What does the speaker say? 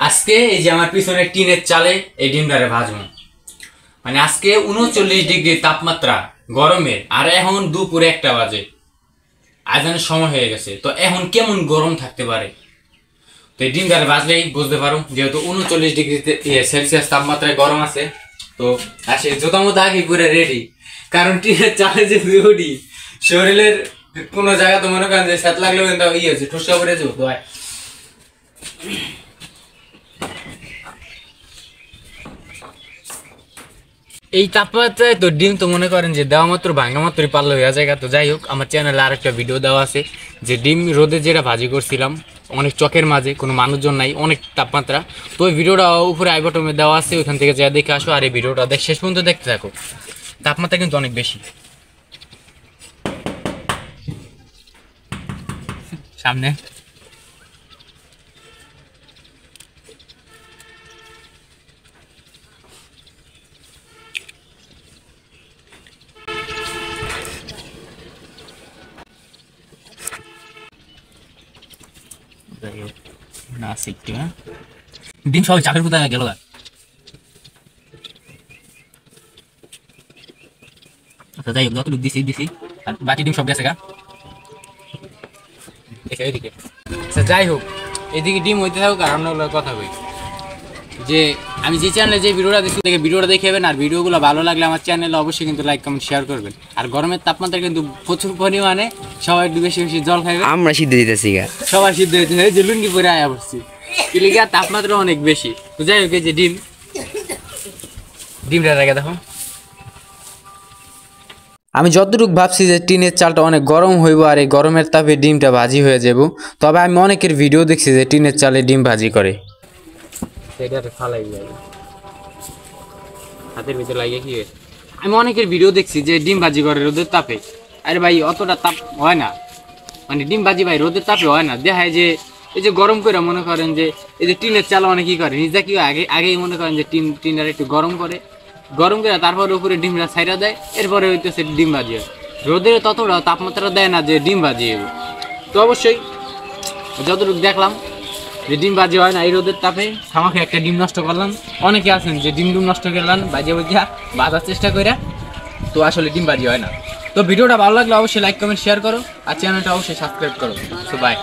আজকে এই যে আমার পিছনে টিনের চালে এই ডিমটারে ভাজবো। মানে আজকে 39 ডিগ্রি তাপমাত্রা গরমে, আর এখন দুপুরে 1টা বাজে, আজানের সময় হয়ে গেছে। তো এখন কেমন গরম থাকতে পারে, তো এই ডিমটারে ভাজলেই বুঝতে পারো। যেহেতু 39 ডিগ্রি সেলসিয়াস তাপমাত্রায় গরম আছে, তো আসে জোতা মতো আগে করে রেডি। কারণ টিনের চালে যে উঠি, শরীরের কোনো জায়গা তো মনে করেন যে স্যাত লাগলেও কিন্তু হচ্ছে ঠুসকা করে যাবো। তো এই তাপমাত্রায় তো ডিম তো মনে করেন যে দেওয়া মাত্র ভাঙা মাত্রই পারলে হয়ে জায়গা। তো যাই হোক, আমার চ্যানেলে আরেকটা ভিডিও দেওয়া আছে যে ডিম রোদে যেটা ভাজি করছিলাম, অনেক চকের মাঝে, কোনো মানুষজন নাই, অনেক তাপমাত্রা। তো ওই ভিডিওটা উপরে আই বাটনে দেওয়া আছে, ওইখান থেকে যা দেখে আসো। আর এই ভিডিওটা শেষ পর্যন্ত দেখতে থাকো, তাপমাত্রা কিন্তু অনেক বেশি। সামনে না শিখতে ডিম সবাই চাপের কোথায় গেল। আচ্ছা যাই হোক, যতটুকু দিছি আর বাকি ডিম সব গেছে গা। এদিকে আচ্ছা যাই হোক, এদিকে ডিম হইতে থাকুক আর আমরা কথা বলি যে আমি যে চ্যানেলে যে ভিডিওটা দিচ্ছি ভিডিওটা দেখে যাবেন। আর ভিডিওগুলো ভালো লাগলে আমার চ্যানেলে অবশ্যই কিন্তু লাইক কমেন্ট শেয়ার করবেন। আর গরমের তাপমাত্রা কিন্তু প্রচুর পরিমাণে, সবাই একটু বেশি বেশি জল খাইবে। আমরা সিদ্ধ দিতেছি গা, সবাই সিদ্ধ হইতে যে লুঙ্গি পরে আয়া পড়ছি, কিলিগা তাপমাত্রা অনেক বেশি। তো যাই হোক, এই যে ডিমটা রেখে দেখো। আমি যতটুকু ভাবছি যে টিনের চালটা অনেক গরম হইব আর এই গরমের তাপে ডিমটা ভাজি হয়ে যাব। তবে আমি অনেকের ভিডিও দেখছি যে টিনের চালে ডিম ভাজি করে, হাতের ভিতরে লাগিয়ে কি আমি অনেকের ভিডিও দেখছি যে ডিম ভাজি করে রোদের তাপে। আরে ভাই অতটা তাপ হয় না, মানে ডিম ভাজি ভাই রোদের তাপে হয় না। দেখায় যে এই যে গরম করে মনে করেন যে এই যে টিনের চাল অনেক কি করে নিজে কি আগেই মনে করেন যে টিনের একটু গরম করে তারপরে উপরে ডিমটা ছাইরা দেয়, এরপরে হইতেছে ডিম ভাজি হয়। রোদের ততটা তাপমাত্রা দেয় না যে ডিম ভাজি হবে। তো অবশ্যই যতটুকু দেখলাম যে ডিম ভাজি হয় না এই রোদের তাপে, আমাকে একটা ডিম নষ্ট করলাম। অনেকে আছেন যে ডিম নষ্ট করলাম বাজিয়া বাজার চেষ্টা করে, তো আসলে ডিম ভাজি হয় না। তো ভিডিওটা ভালো লাগলে অবশ্যই লাইক কমেন্ট শেয়ার করো আর চ্যানেলটা অবশ্যই সাবস্ক্রাইব করো। তো বাই।